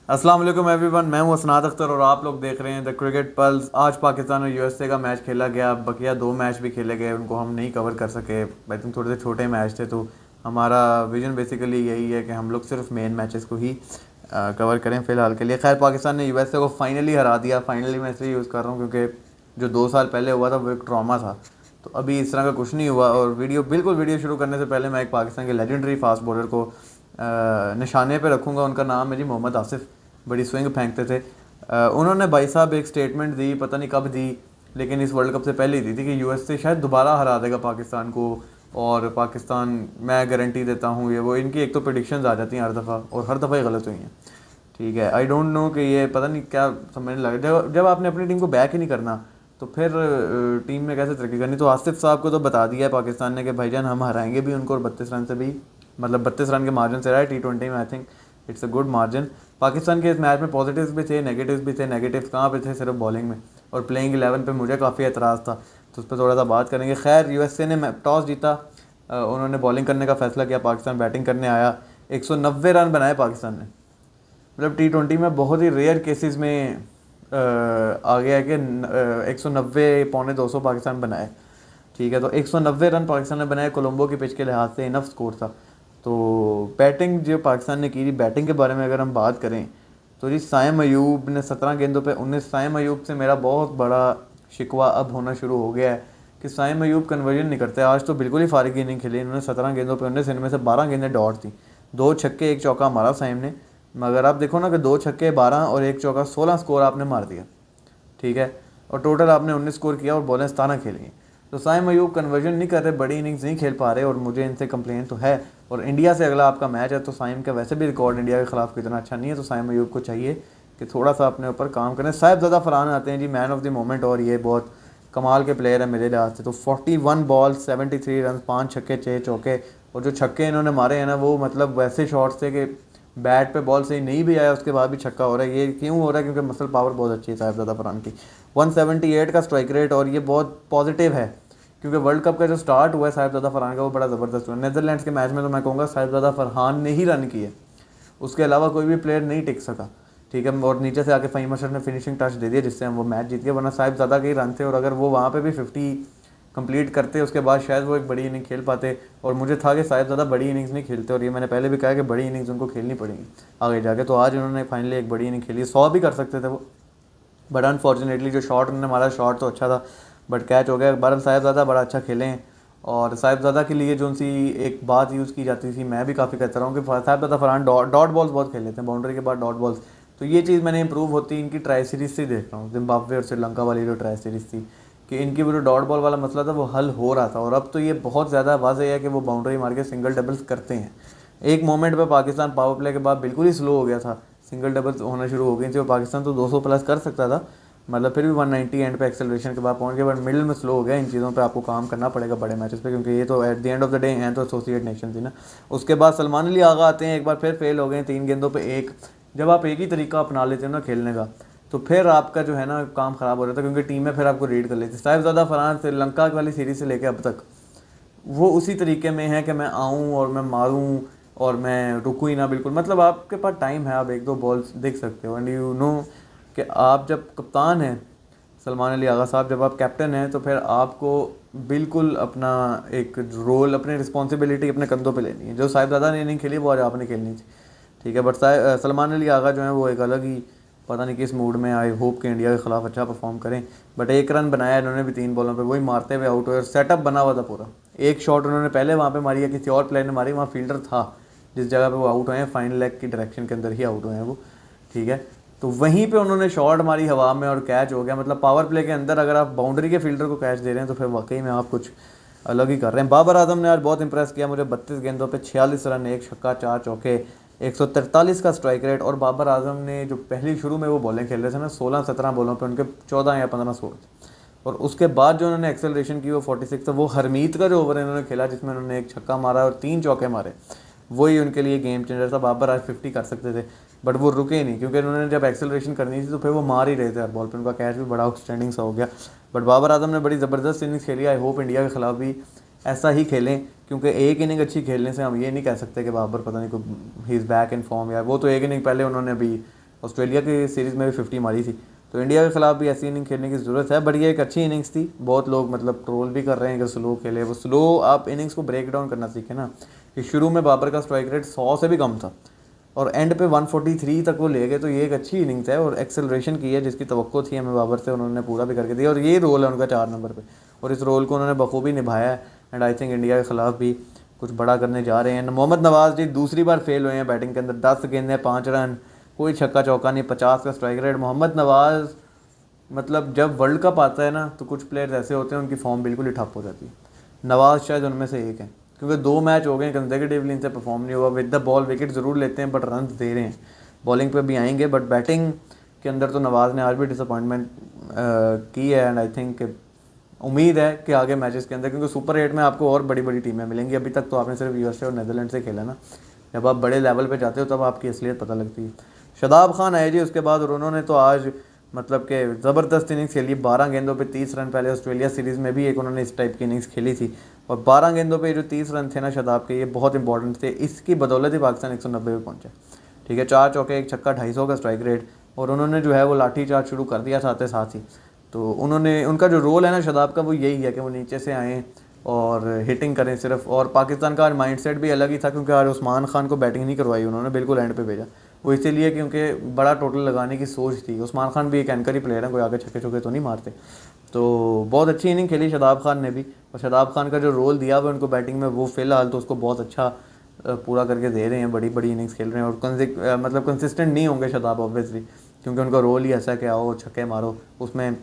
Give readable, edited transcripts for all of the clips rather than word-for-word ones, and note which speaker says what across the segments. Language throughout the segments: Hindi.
Speaker 1: अस्सलाम वालेकुम एवरीवन, मैं हूं असनाद अख्तर और आप लोग देख रहे हैं द क्रिकेट पल्स। आज पाकिस्तान और यूएसए का मैच खेला गया, बकिया दो मैच भी खेले गए, उनको हम नहीं कवर कर सके। आई थिंक थोड़े से छोटे मैच थे, तो हमारा विजन बेसिकली यही है कि हम लोग सिर्फ मेन मैचेस को ही कवर करें फ़िलहाल के लिए। खैर, पाकिस्तान ने यूएसए को फाइनली हरा दिया। फाइनली मैं इसलिए यूज़ कर रहा हूँ क्योंकि जो 2 साल पहले हुआ था वो एक ट्रॉमा था। तो अभी इस तरह का कुछ नहीं हुआ। और वीडियो शुरू करने से पहले मैं एक पाकिस्तान के लेजेंडरी फास्ट बॉलर को निशाने पे रखूँगा। उनका नाम है जी मोहम्मद आसिफ। बड़ी स्विंग फेंकते थे। उन्होंने भाई साहब एक स्टेटमेंट दी, पता नहीं कब दी, लेकिन इस वर्ल्ड कप से पहले ही दी थी कि यूएसए शायद दोबारा हरा देगा पाकिस्तान को। और पाकिस्तान, मैं गारंटी देता हूँ, ये वो इनकी एक तो प्रेडिक्शंस आ जाती हैं हर दफ़ा, और हर दफ़ा ही गलत हुई हैं। ठीक है, आई डोंट नो कि ये पता नहीं क्या समझने लगा। जब आपने अपनी टीम को बैक ही नहीं करना तो फिर टीम में कैसे तरक्की करनी। तो आसिफ साहब को तो बता दिया है पाकिस्तान ने कि भाईजान हम हराएंगे भी उनको, और 32 रन से भी, मतलब 32 रन के मार्जिन से रहा है T20 में। I think it's a good margin. Pakistan के इस मैच में पॉजिटिव्स भी थे, नेगेटिव्स भी थे। नेगेटिव्स कहाँ पे थे? सिर्फ बॉलिंग में। और प्लेइंग 11 पे मुझे काफ़ी एतराज़ था, तो उस पर थोड़ा सा बात करेंगे। खैर, यूएसए ने टॉस जीता, उन्होंने बॉलिंग करने का फैसला किया, पाकिस्तान बैटिंग करने आया। 190 रन बनाए पाकिस्तान ने। मतलब T20 में बहुत ही रेयर केसेस में आ गया है कि 190 पौने 200 पाकिस्तान बनाए। ठीक है, तो 190 रन पाकिस्तान ने बनाए। कोलंबो की पिच के लिहाज से इनफ स्कोर था। तो बैटिंग जो पाकिस्तान ने की थी, बैटिंग के बारे में अगर हम बात करें तो जी साइम अयूब ने 17 गेंदों पे 19। साइम अयूब से मेरा बहुत बड़ा शिकवा अब होना शुरू हो गया है कि साइम अयूब कन्वर्जन नहीं करते। आज तो बिल्कुल ही फारिग इनिंग खेली इन्होंने। 17 गेंदों पे 19, इनमें से 12 गेंदें डॉट थी। 2 छक्के 1 चौका मारा साइम ने। मगर आप देखो ना कि 2 छक्के 12 और 1 चौका, 16 स्कोर आपने मार दिया। ठीक है, और टोटल आपने 19 स्कोर किया और बॉलें 17 खेली। तो साइम अयूब कन्वर्जन नहीं कर रहे, बड़ी इनिंग्स नहीं खेल पा रहे, और मुझे इनसे कंप्लेन तो है। और इंडिया से अगला आपका मैच है, तो साइम का वैसे भी रिकॉर्ड इंडिया के खिलाफ इतना अच्छा नहीं है। तो साइम अयूब को चाहिए कि थोड़ा सा अपने ऊपर काम करें। साहिबजादा फरहान आते हैं जी मैन ऑफ द मोमेंट, और ये बहुत कमाल के प्लेयर है मेरे लिहाज से। तो 41 बॉल 73 रन, 5 छक्के 6 चौके। और जो छक्के इन्होंने मारे हैं ना, वो मतलब वैसे शॉट्स थे कि बैट पे बॉल सही नहीं भी आया उसके बाद भी छक्का हो रहा है। ये क्यों हो रहा है? क्योंकि मसल पावर बहुत अच्छी है साहिबजादा फरहान की। 178 का स्ट्राइक रेट, और ये बहुत पॉजिटिव है क्योंकि वर्ल्ड कप का जो स्टार्ट हुआ है साहिबजादा फरहान का, वो बड़ा ज़बरदस्त हुआ। नीदरलैंड्स के मैच में तो मैं कहूँगा साहिबजादा फरहान ने ही रन किए, उसके अलावा कोई भी प्लेयर नहीं टिक सका। ठीक है, और नीचे से आके फ़हीम अशरफ ने फिनिशिंग टच दे दिया जिससे हम वो मैच जीत गए, वरना साहिबजादा के ही रन थे। और अगर वो वहाँ पे भी 50 कंप्लीट करते उसके बाद शायद वो एक बड़ी इनिंग खेल पाते। और मुझे था कि साहिबजादा बड़ी इनिंग्स नहीं खेलते, और ये मैंने पहले भी कहा कि बड़ी इनिंग्स उनको खेलनी पड़ेगी आगे जाके। तो आज उन्होंने फाइनली एक बड़ी इनिंग खेली। 100 भी कर सकते थे वो, बट अनफॉर्चुनेटली जो शॉट उन्होंने मारा, शॉट तो अच्छा था बट कैच हो गया। बहरहाल साहिबजादा बड़ा अच्छा खेले हैं। और साहिबजादा के लिए जो सी एक बात यूज़ की जाती थी, मैं भी काफ़ी कहता रहा हूँ कि साहिबजादा फरहान डॉट बॉल्स बहुत खेल लेते हैं, बाउंड्री के बाद डॉट बॉल्स। तो ये चीज़ मैंने इंप्रूव होती इनकी ट्राई सीरीज से देख रहा हूँ, जिम्बाब्वे और श्रीलंका वाली जो ट्राई सीरीज थी, कि इनकी वो जो डॉट बॉल वाला मसला था वो हल हो रहा था। और अब तो ये बहुत ज़्यादा वाज़ेह है कि वो बाउंड्री मार के सिंगल डबल्स करते हैं। एक मोमेंट पे पाकिस्तान पावर प्ले के बाद बिल्कुल ही स्लो हो गया था, सिंगल डबल्स होना शुरू हो गई थी, और पाकिस्तान तो 200 प्लस कर सकता था, मतलब फिर भी 190 एंड पे एक्सेलरेशन के बाद पहुंच गया, बट मिडिल में स्लो हो गया। इन चीज़ों पे आपको काम करना पड़ेगा बड़े मैचेस पे, क्योंकि ये तो at the end of the day हैं तो एसोसिएट नेशन थी ना। उसके बाद सलमान अली आगा आते हैं, एक बार फिर फेल हो गए 3 गेंदों पे 1। जब आप एक ही तरीका अपना लेते हो ना खेलने का, तो फिर आपका जो है ना काम ख़राब हो जाता है, क्योंकि टीमें फिर आपको रीड कर लेती है। साहिबजादा फरहान श्रीलंका वाली सीरीज़ से लेकर अब तक वो उसी तरीके में है कि मैं आऊँ और मैं मारूँ और मैं रुकूँ ही ना बिल्कुल। मतलब आपके पास टाइम है, आप 1-2 बॉल्स देख सकते हो, एंड यू नो कि आप जब कप्तान हैं सलमान अली आगा साहब, जब आप कैप्टन हैं, तो फिर आपको बिल्कुल अपना एक रोल, अपनी रिस्पॉन्सिबिलिटी अपने कंधों पे लेनी है। जो साहिबजादा ने नहीं खेली वो आज आपने खेलनी थी। ठीक है, बट सलमान अली आगा जो है वो एक अलग ही पता नहीं किस मूड में। आई होप कि इंडिया के खिलाफ अच्छा परफॉर्म करें। बट 1 रन बनाया इन्होंने भी 3 बॉलों पे, वही मारते हुए आउट हुए, और सेटअप बना हुआ था पूरा। एक शॉट उन्होंने पहले वहाँ पे मारी है, किसी और प्लेयर ने मारी, वहाँ फील्डर था जिस जगह पे वो आउट हुए हैं, फाइन लेग की डायरेक्शन के अंदर ही आउट हुए हैं वो। ठीक है, तो वहीं पे उन्होंने शॉट मारी हवा में और कैच हो गया। मतलब पावर प्ले के अंदर अगर आप बाउंड्री के फील्डर को कैच दे रहे हैं तो फिर वाकई में आप कुछ अलग ही कर रहे हैं। बाबर आजम ने आज बहुत इंप्रेस किया मुझे। 32 गेंदों पे 46 रन, 1 छक्का 4 चौके, 143 का स्ट्राइक रेट। और बाबर आजम ने जो पहली शुरू में वो बॉलिंग खेल रहे थे ना, 16-17 बॉलों पे उनके 14 या 15 स्कोर थे। और उसके बाद जो उन्होंने एक्सेलरेशन की वो 46 था। वो हरमीत का जो ओवर इन्होंने खेला जिसमें उन्होंने 1 छक्का मारा और 3 चौके मारे, वही उनके लिए गेम चेंजर था। बाबर आज 50 कर सकते थे बट वो रुके नहीं, क्योंकि उन्होंने जब एक्सेलरेशन करनी थी तो फिर वो मार ही रहे थे हर बॉल पे। उनका कैच भी बड़ा आउटस्टैंडिंग सा हो गया। बट बाबर आजम ने बड़ी ज़बरदस्त इनिंग्स खेली। आई होप इंडिया के खिलाफ भी ऐसा ही खेलें, क्योंकि एक इनिंग अच्छी खेलने से हम ये नहीं कह सकते कि बाबर पता नहीं कोई he is back in form. यार वो तो एक इनिंग पहले उन्होंने अभी ऑस्ट्रेलिया की सीरीज़ में भी 50 मारी थी। तो इंडिया के खिलाफ भी ऐसी इनिंग खेलने की ज़रूरत है, बट ये एक अच्छी इनिंग्स थी। बहुत लोग मतलब ट्रोल भी कर रहे हैं कि स्लो खेले, वो स्लो आप इनिंग्स को ब्रेक डाउन करना सीखें ना, कि शुरू में बाबर का स्ट्राइक रेट 100 से भी कम था और एंड पे 143 तक वो ले गए, तो ये एक अच्छी इनिंग्स है और एक्सेलरेशन की है जिसकी तवक्को थी हमें बाबर से, उन्होंने पूरा भी करके दिया और ये रोल है उनका 4 नंबर पे और इस रोल को उन्होंने बखूबी निभाया है। एंड आई थिंक इंडिया के खिलाफ भी कुछ बड़ा करने जा रहे हैं। मोहम्मद नवाज जी दूसरी बार फेल हुए हैं बैटिंग के अंदर, 10 गेंदें 5 रन, कोई छक्का चौका नहीं, 50 का स्ट्राइक रेट। मोहम्मद नवाज मतलब जब वर्ल्ड कप आता है ना तो कुछ प्लेयर्स ऐसे होते हैं उनकी फॉर्म बिल्कुल ही ठप हो जाती है। नवाज शायद उनमें से एक है, क्योंकि 2 मैच हो गए कंसेक्यूटिवली इनसे परफॉर्म नहीं हुआ। विद द बॉल विकेट ज़रूर लेते हैं बट रन दे रहे हैं, बॉलिंग पे भी आएंगे बट बैटिंग के अंदर तो नवाज ने आज भी डिसअपॉइंटमेंट की है। एंड आई थिंक उम्मीद है कि आगे मैचेस के अंदर, क्योंकि सुपर 8 में आपको और बड़ी बड़ी टीमें मिलेंगी, अभी तक तो आपने सिर्फ यूएसए और नीदरलैंड से खेला ना, जब आप बड़े लेवल पे जाते हो तब आपकी असलियत पता लगती है। शादाब खान आए जी उसके बाद और उन्होंने तो आज मतलब कि ज़बरदस्त इनिंग्स खेली। 12 गेंदों पे 30 रन, पहले ऑस्ट्रेलिया सीरीज़ में भी एक उन्होंने इस टाइप की इनिंग्स खेली थी और 12 गेंदों पे जो 30 रन थे ना शादाब के, ये बहुत इंपॉर्टेंट थे। इसकी बदौलत ही पाकिस्तान 190 पे पहुंचा। ठीक है, 4 चौके 1 छक्का, 250 का स्ट्राइक रेट, और उन्होंने जो है वो लाठी चार्ज शुरू कर दिया साथ साथ ही। तो उन्होंने उनका जो रोल है ना शादाब का वो यही है कि वो नीचे से आएँ और हिटिंग करें सिर्फ। और पाकिस्तान का माइंडसेट भी अलग ही था, क्योंकि आज उस्मान खान को बैटिंग नहीं करवाई उन्होंने, बिल्कुल एंड पे भेजा। वो इसीलिए क्योंकि बड़ा टोटल लगाने की सोच थी। उस्मान खान भी एक एंकर ही प्लेयर है, कोई आगे छक्के चौके तो नहीं मारते। तो बहुत अच्छी इनिंग खेली शादाब खान ने भी, और शादाब खान का जो रोल दिया हुआ उनको बैटिंग में वो फ़िलहाल तो उसको बहुत अच्छा पूरा करके दे रहे हैं। बड़ी बड़ी इनिंग्स खेल रहे हैं और मतलब कंसिस्टेंट नहीं होंगे शादाब ऑब्वियसली, क्योंकि उनका रोल ही ऐसा है कि आओ छक्के मारो। उसमें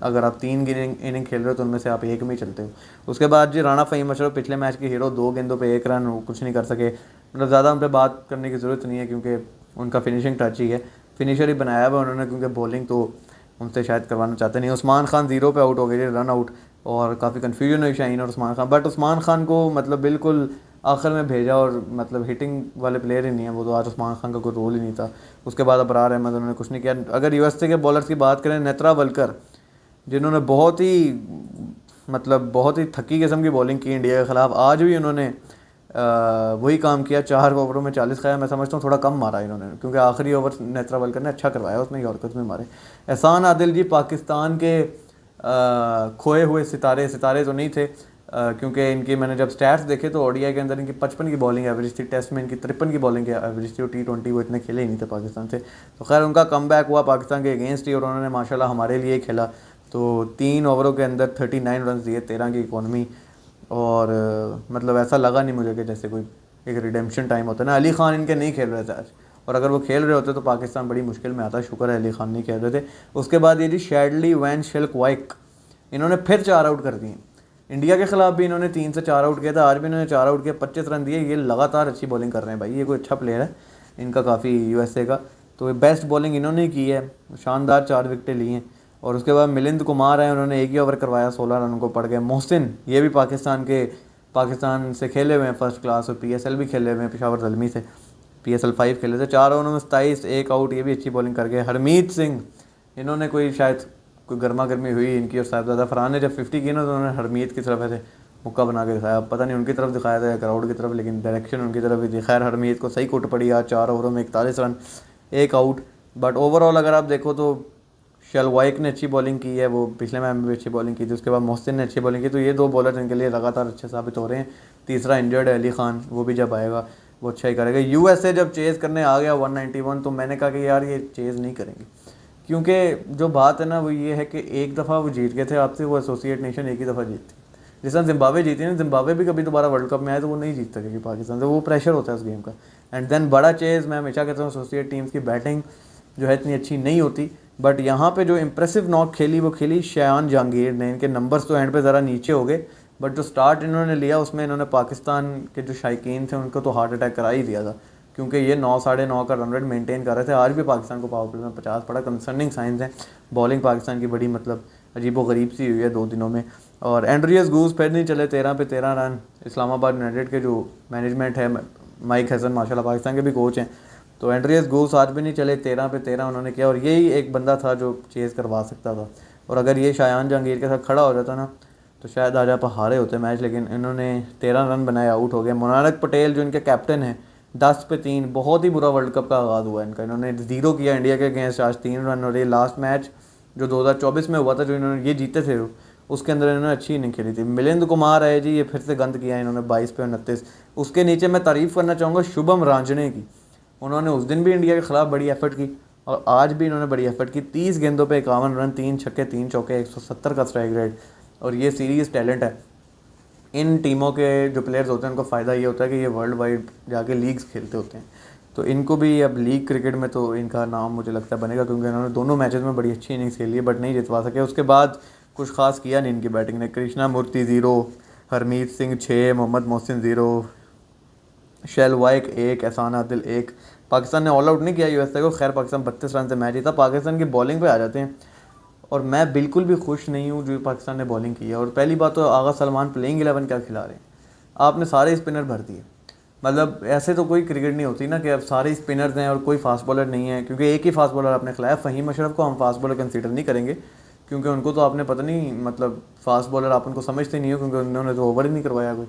Speaker 1: अगर आप 3 इनिंग खेल रहे हो तो उनमें से आप एक में ही चलते हो। उसके बाद जी राना फ़हीम अशरफ पिछले मैच के हीरो, 2 गेंदों पे 1 रन, कुछ नहीं कर सके। मतलब ज़्यादा उन पर बात करने की ज़रूरत नहीं है क्योंकि उनका फिनिशिंग टच ही है, फिनिशर ही बनाया हुआ उन्होंने, क्योंकि बॉलिंग तो उनसे शायद करवाना चाहते नहीं। उस्मान खान 0 पे आउट हो गए, रन आउट, और काफ़ी कन्फ्यूजन हुई शाहीन और उस्मान खान, बट उस्मान खान को मतलब बिल्कुल आखिर में भेजा और मतलब हिटिंग वाले प्लेयर ही नहीं है वो, तो आज उस्मान खान का कोई रोल ही नहीं था। उसके बाद अबरार अहमद, उन्होंने कुछ नहीं किया। अगर यूएसए के बॉलर्स की बात करें, नेत्रा वलकर जिन्होंने बहुत ही थकी किस्म की बॉलिंग की इंडिया के ख़िलाफ़, आज भी उन्होंने वही काम किया। 4 ओवरों में 40 खाया। मैं समझता हूँ थोड़ा कम मारा इन्होंने, क्योंकि आखिरी ओवर नेत्रा वलकर ने अच्छा करवाया, उसमें यॉर्कर्स में मारे। एहसान आदिल जी पाकिस्तान के खोए हुए सितारे तो नहीं थे, क्योंकि इनकी मैंने जब स्टैट्स देखे तो ओडीआई के अंदर इनकी 55 की बॉलिंग एवरेज थी, टेस्ट में इनकी 53 की बॉलिंग एवरेज थी, और T20 वो इतने खेले ही नहीं थे पाकिस्तान से। तो खैर उनका कमबैक हुआ पाकिस्तान के अगेंस्ट ही, और उन्होंने माशाल्लाह हमारे लिए खेला। तो 3 ओवरों के अंदर 39 रन दिए, 13 की इकॉनमी, और मतलब ऐसा लगा नहीं मुझे कि जैसे कोई एक रिडेम्पशन टाइम होता है ना। अली खान इनके नहीं खेल रहे थे आज, और अगर वो खेल रहे होते तो पाकिस्तान बड़ी मुश्किल में आता। शुक्र है अली खान नहीं खेल रहे थे। उसके बाद ये जी शैडली वैन शिल्कवाइक, इन्होंने फिर 4 आउट कर दिए। इंडिया के खिलाफ भी इन्होंने 3 से 4 आउट किया था, आज भी इन्होंने 4 आउट किया, 25 रन दिए। ये लगातार अच्छी बॉलिंग कर रहे हैं भाई, ये कोई अच्छा प्लेयर है इनका काफ़ी यूएसए का। तो बेस्ट बॉलिंग इन्होंने की है, शानदार 4 विकेटें ली हैं। और उसके बाद मिलिंद कुमार है, उन्होंने एक ही ओवर करवाया, 16 रन को पड़ गए। मोहसिन, ये भी पाकिस्तान से खेले हुए हैं फर्स्ट क्लास, और पीएसएल भी खेले हुए हैं, पेशावर ज़ल्मी से पीएसएल 5 खेले थे। 4 ओवरों में 27, 1 आउट, ये भी अच्छी बॉलिंग कर गए। हरमीत सिंह, इन्होंने कोई गर्मा गर्मी हुई इनकी और साहिबजादा फरहान ने जब 50 की ना, तो उन्होंने हरमीत की तरफ ऐसे मुक्का बना के दिखाया। पता नहीं उनकी तरफ दिखाया था या क्राउड की तरफ, लेकिन डायरेक्शन उनकी तरफ ही थी। खैर हरमीत को सही कुट पड़ी आज, 4 ओवरों में 41 रन, 1 आउट। बट ओवरऑल अगर आप देखो तो शलवाइक ने अच्छी बॉलिंग की है, वो पिछले मैच में भी अच्छी बॉलिंग की थी। उसके बाद मोहसिन ने अच्छी बॉलिंग की। तो ये 2 बॉलर इनके लिए लगातार अच्छे साबित हो रहे हैं। तीसरा इंजर्ड है अली खान, वो भी जब आएगा वो अच्छा ही करेगा। यूएसए जब चेज़ करने आ गया 191, तो मैंने कहा कि यार ये चेज़ नहीं करेंगे, क्योंकि जो बात है ना वो ये है कि एक दफ़ा वो जीत गए थे आपसे, वो एसोसिएट नेशन एक ही दफ़ा जीतती। जिस तरह जिम्बाब्वे जीती ना, जिम्बाब्वे भी कभी दोबारा वर्ल्ड कप में आए तो वो नहीं जीत सकेगी पाकिस्तान से, वो प्रेशर होता है उस गेम का। एंड देन बड़ा चेज़, मैं हमेशा कहता हूँ एसोसिएट टीम्स की बैटिंग जो है इतनी अच्छी नहीं होती, बट यहाँ पे जो इंप्रेसिव नॉक खेली वो खेली शायान जहांगीर ने। इनके नंबर्स तो एंड पे ज़रा नीचे हो गए, बट जो स्टार्ट इन्होंने लिया उसमें इन्होंने पाकिस्तान के जो शायकीन थे उनको तो हार्ट अटैक करा ही दिया था, क्योंकि ये 9 साढ़े 9 का रन रेट मेंटेन कर रहे थे। आज भी पाकिस्तान को पावर प्ले में 50 पड़ा, कंसर्निंग साइंस हैं। बॉलिंग पाकिस्तान की बड़ी मतलब अजीबो गरीब सी हुई है 2 दिनों में। और एंड्रियस गूस फिर नहीं चले, 13 पे 13 रन। इस्लामाबाद यूनाइटेड के जो मैनेजमेंट है, माइक हसन माशाल्लाह पाकिस्तान के भी कोच हैं, तो एंड्रियस गूस आज भी नहीं चले, 13 पे 13 उन्होंने किया। और यही एक बंदा था जो चेज़ करवा सकता था, और अगर ये शायान जहांगीर के साथ खड़ा हो जाता ना तो शायद आज आप हारे होते मैच, लेकिन इन्होंने 13 रन बनाए, आउट हो गए। मुनारक पटेल जो इनके कैप्टन हैं, 10 पे 3, बहुत ही बुरा वर्ल्ड कप का आगाज़ हुआ इनका। इन्होंने 0 किया इंडिया के अगेंस्ट, आज 3 रन। और ये लास्ट मैच जो 2024 में हुआ था, जो इन्होंने ये जीते थे, उसके अंदर इन्होंने अच्छी इनिंग खेली थी। मिलिंद कुमार है जी, ये फिर से गंद किया इन्होंने 22 पे 29। उसके नीचे मैं तारीफ़ करना चाहूँगा शुभम रांझणे की। उन्होंने उस दिन भी इंडिया के ख़िलाफ़ बड़ी एफर्ट की और आज भी इन्होंने बड़ी एफर्ट की। 30 गेंदों पे 51 रन, 3 छक्के 3 चौके, 170 का स्ट्राइक रेट। और ये सीरीज़ टैलेंट है। इन टीमों के जो प्लेयर्स होते हैं उनको फ़ायदा ये होता है कि ये वर्ल्ड वाइड जाके लीग्स खेलते होते हैं। तो इनको भी अब लीग क्रिकेट में तो इनका नाम मुझे लगता है बनेगा, क्योंकि इन्होंने दोनों मैचेस में बड़ी अच्छी इनिंग्स खेली है, बट नहीं जितवा सके। उसके बाद कुछ खास किया नहीं इनकी बैटिंग ने। कृष्णा मूर्ति 0, हरमीत सिंह 6, मोहम्मद मोहसिन 0, शेलवाइक 1, एहसान आदिल 1। पाकिस्तान ने ऑल आउट नहीं किया यूएसए को। खैर पाकिस्तान 32 रन से मैच जीता। पाकिस्तान की बॉलिंग पे आ जाते हैं, और मैं बिल्कुल भी खुश नहीं हूँ जो पाकिस्तान ने बॉलिंग की है। और पहली बात तो आगा सलमान प्लेइंग 11 क्या खिला रहे हैं। आपने सारे स्पिनर भर दिए। मतलब ऐसे तो कोई क्रिकेट नहीं होती ना कि अब सारे स्पिनर्स हैं और कोई फास्ट बॉलर नहीं है, क्योंकि एक ही फास्ट बॉलर आपने खिलाया। फ़हीम अशरफ को हम फास्ट बॉलर कंसीडर नहीं करेंगे, क्योंकि उनको तो आपने पता नहीं, मतलब फास्ट बॉलर आप उनको समझते नहीं हो, क्योंकि उन्होंने तो ओवर ही नहीं करवाया कोई।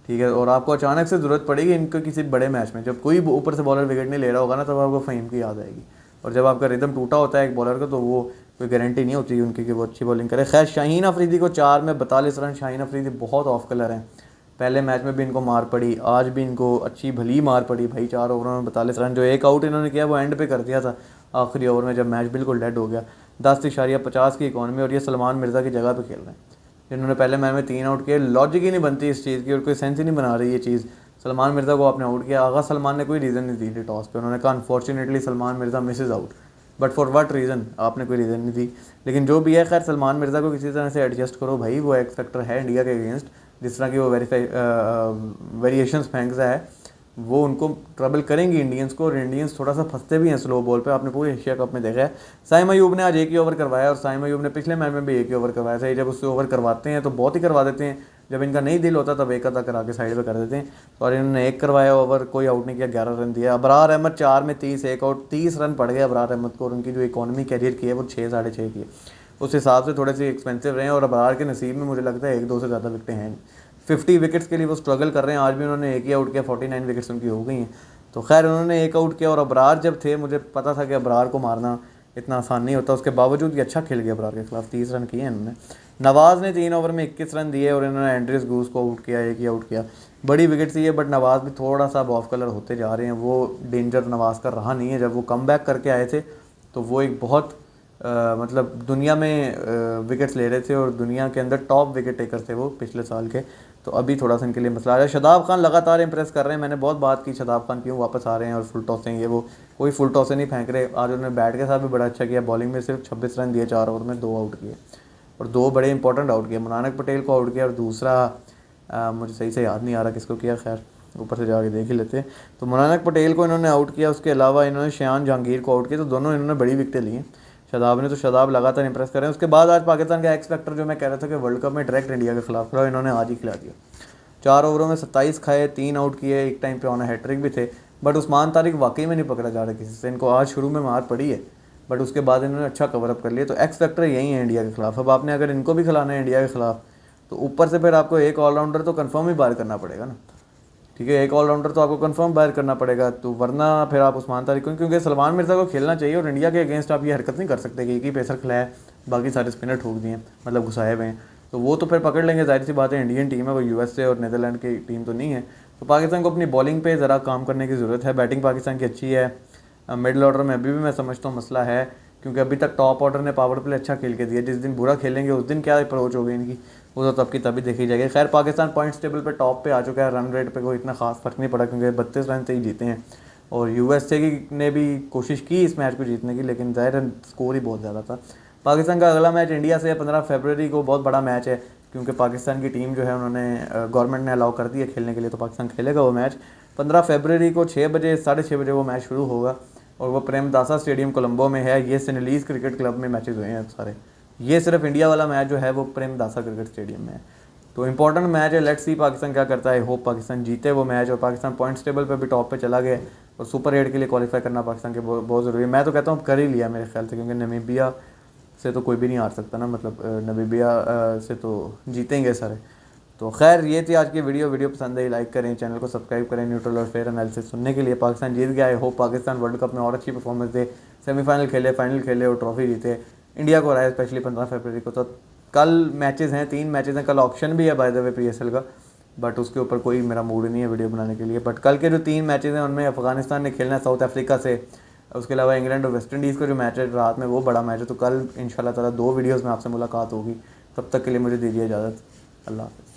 Speaker 1: ठीक है, और आपको अचानक से ज़रूरत पड़ेगी इनको किसी बड़े मैच में, जब कोई ऊपर से बॉलर विकेट नहीं ले रहा होगा ना, तब आपको फ़हीम की याद आएगी। और जब आपका रिदम टूटा होता है एक बॉलर का, तो वो कोई गारंटी नहीं होती उनकी कि वो अच्छी बॉलिंग करे। खैर शाहीन अफरीदी को 4 में 42 रन। शाहीन अफरीदी बहुत ऑफ कलर हैं। पहले मैच में भी इनको मार पड़ी, आज भी इनको अच्छी भली मार पड़ी भाई। 4 ओवरों में 42 रन। जो एक आउट इन्होंने किया वो एंड पे कर दिया था आखिरी ओवर में, जब मैच बिल्कुल डेड हो गया। 10.50 की इकॉनमी, और ये सलमान मिर्ज़ा की जगह पे खेल रहे हैं, जिन्होंने पहले मैच में 3 आउट किए। लॉजिक ही नहीं बनती इस चीज़ की, और कोई सेंस ही नहीं बना रही ये चीज़। सलमान मिर्ज़ा को आपने आउट किया। आगा सलमान ने कोई रीज़न नहीं दी थी टॉस पे। उन्होंने कहा unfortunately Salman Mirza misses out, but for what reason आपने कोई रीज़न नहीं दी। लेकिन जो भी है, खैर सलमान मिर्ज़ा को किसी तरह से एडजस्ट करो भाई, वो एक्स फैक्टर है इंडिया के अगेंस्ट। जिस तरह की वो वेरिएशंस फेंकता है, वो उनको ट्रबल करेंगी इंडियंस को। और इंडियंस थोड़ा सा फंसते भी हैं स्लो बॉल पे। आपने पूरे एशिया कप में देखा है, साइम अयूब ने आज एक ही ओवर करवाया, और साइम अयूब ने पिछले मैच में भी एक ही ओवर करवाया था। जब उससे ओवर करवाते हैं तो बहुत ही करवा देते हैं, जब इनका नहीं दिल होता तब एक आधा करा के साइड पे कर देते हैं। और इन्होंने एक करवाया ओवर, कोई आउट नहीं किया, 11 रन दिया। अबरार अहमद 4 में 30, एक आउट, 30 रन पड़ गए अबरार अहमद को। और उनकी जो इकॉनमी कैरियर की है वो 6 साढ़े 6 की है। उस हिसाब से थोड़े से एक्सपेंसिव रहे हैं, और अबरार के नसीब में मुझे लगता है 1-2 से ज़्यादा विकटें हैं। 50 विकेट्स के लिए वो स्ट्रगल कर रहे हैं। आज भी उन्होंने एक ही आउट किया, 49 विकेट्स उनकी हो गई हैं। तो खैर उन्होंने एक आउट किया, और अबरार जब थे, मुझे पता था कि अबरार को मारना इतना आसान नहीं होता। उसके बावजूद ये अच्छा खेल गया अबरार के खिलाफ, 30 रन किए इन्होंने। नवाज़ ने 3 ओवर में 21 रन दिए, और इन्होंने एंड्रिस गूस को आउट किया, एक ही आउट किया। बड़ी विकेट थी है, बट नवाज़ भी थोड़ा सा ऑफ कलर होते जा रहे हैं। वो डेंजर नवाज़ का रहा नहीं है। जब वो कम बैक करके आए थे तो वो एक बहुत मतलब दुनिया में विकेट्स ले रहे थे, और दुनिया के अंदर टॉप विकेट टेकर थे वो पिछले साल के। तो अभी थोड़ा सा इनके लिए मसला आ रहा है। शादाब खान लगातार इंप्रेस कर रहे हैं। मैंने बहुत बात की शादाब खान क्यों वापस आ रहे हैं और फुल टॉसें ये वो, कोई फुल टॉसें नहीं फेंक रहे। आज उन्होंने बैट के साथ भी बड़ा अच्छा किया। बॉलिंग में सिर्फ 26 रन दिए 4 ओवर में, 2 आउट किए, और 2 बड़े इंपॉर्टेंट आउट किए। मुनानक पटेल को आउट किया, और दूसरा मुझे सही से याद नहीं आ रहा किसको किया, खैर ऊपर से जाके देख ही लेते हैं। तो मुनानक पटेल को इन्होंने आउट किया, उसके अलावा इन्होंने शान जहांगीर को आउट किया। तो दोनों इन्होंने बड़ी विकटें ली हैं शादाब ने। तो शादाब लगातार इंप्रेस कर रहे हैं। उसके बाद आज पाकिस्तान का एक्स फैक्टर जो मैं कह रहा था कि वर्ल्ड कप में डायरेक्ट इंडिया के खिलाफ खिला, इन्होंने आज ही खिला दिया। 4 ओवरों में 27 खाए, 3 आउट किए, एक टाइम पे ऑन हैट्रिक भी थे। बट उस्मान तारिक वाकई में नहीं पकड़ा जा रहा किसी से। इनको आज शुरू में मार पड़ी है, बट उसके बाद इन्होंने अच्छा कवर अप कर लिया। तो एक्स फैक्टर यही है इंडिया के खिलाफ। अब आपने अगर इनको भी खिलाना है इंडिया के खिलाफ, तो ऊपर से फिर आपको एक ऑलराउंडर तो कंफर्म ही बाहर करना पड़ेगा ना। ठीक है, एक ऑलराउंडर तो आपको कंफर्म बाहर करना पड़ेगा। तो वरना फिर आप उस्मान तारिक को, क्योंकि सलमान मिर्ज़ा को खेलना चाहिए, और इंडिया के अगेंस्ट आप ये हरकत नहीं कर सकते कि एक ही पेसर खिलाया, बाकी सारे स्पिनर ठोक दिए, मतलब घुसाए हुए हैं। तो वो तो फिर पकड़ लेंगे, जाहिर सी बात है। इंडियन टीम है वो, यूएसए और नीदरलैंड की टीम तो नहीं है। तो पाकिस्तान को अपनी बॉलिंग पे ज़रा काम करने की ज़रूरत है। बैटिंग पाकिस्तान की अच्छी है। मिडल ऑर्डर में अभी भी मैं समझता हूँ मसला है, क्योंकि अभी तक टॉप ऑर्डर ने पावर प्ले अच्छा खेल के दिया। जिस दिन बुरा खेलेंगे उस दिन क्या अप्रोच होगी इनकी, वो तो तब की तभी देखी जाएगी। खैर पाकिस्तान पॉइंट्स टेबल पे टॉप पे आ चुका है। रन रेट पे कोई इतना खास फर्क नहीं पड़ा, क्योंकि 32 रन से ही जीते हैं। और यूएसए की ने भी कोशिश की इस मैच को जीतने की, लेकिन ज़ाहिर है स्कोर ही बहुत ज़्यादा था। पाकिस्तान का अगला मैच इंडिया से 15 फरवरी को, बहुत बड़ा मैच है, क्योंकि पाकिस्तान की टीम जो है उन्होंने गवर्नमेंट ने अलाउ कर दी है खेलने के लिए। तो पाकिस्तान खेलेगा वो मैच 15 फरवरी को 6 बजे, 6:30 बजे वो मैच शुरू होगा। और वो प्रेमदासा स्टेडियम कोलंबो में है। ये सेनेलीज क्रिकेट क्लब में मैचेस हुए हैं सारे। ये सिर्फ इंडिया वाला मैच जो है वो प्रेमदासा क्रिकेट स्टेडियम में है। तो इंपॉर्टेंट मैच है। लेट्स सी पाकिस्तान क्या करता है। होप पाकिस्तान जीते वो मैच, और पाकिस्तान पॉइंट्स टेबल पे भी टॉप पे चला गया। और सुपर 8 के लिए क्वालिफाई करना पाकिस्तान के बहुत ज़रूरी है। मैं तो कहता हूँ कर ही लिया मेरे ख्याल से, क्योंकि नमीबिया से तो कोई भी नहीं हार सकता ना, मतलब नमीबिया से तो जीतेंगे सारे। तो खैर ये थी आज की वीडियो पसंद आई लाइक करें, चैनल को सब्सक्राइब करें। न्यूट्रल और फेयर एनालिसिस सुनने के लिए। पाकिस्तान जीत गया, I hope Pakistan world cup में और अच्छी परफॉर्मेंस दे, सेमीफाइनल खेले, फाइनल खेले और ट्रॉफी जीते। इंडिया को रहा है स्पेशली 15 फरवरी को। तो कल मैचेस हैं, 3 मैचेस हैं, कल ऑप्शन भी है बाय द वे PSL का, बट उसके ऊपर कोई मेरा मूड नहीं है वीडियो बनाने के लिए। बट कल के जो 3 मैचेस हैं उनमें अफगानिस्तान ने खेलना है साउथ अफ्रीका से, उसके अलावा इंग्लैंड और वेस्ट इंडीज़ का जो मैच है रात में वो बड़ा मैच है। तो कल इंशाल्लाह ताला 2 वीडियोज़ में आपसे मुलाकात होगी। तब तक के लिए मुझे दीजिए इजाज़त। अल्लाह हाफ़िज़।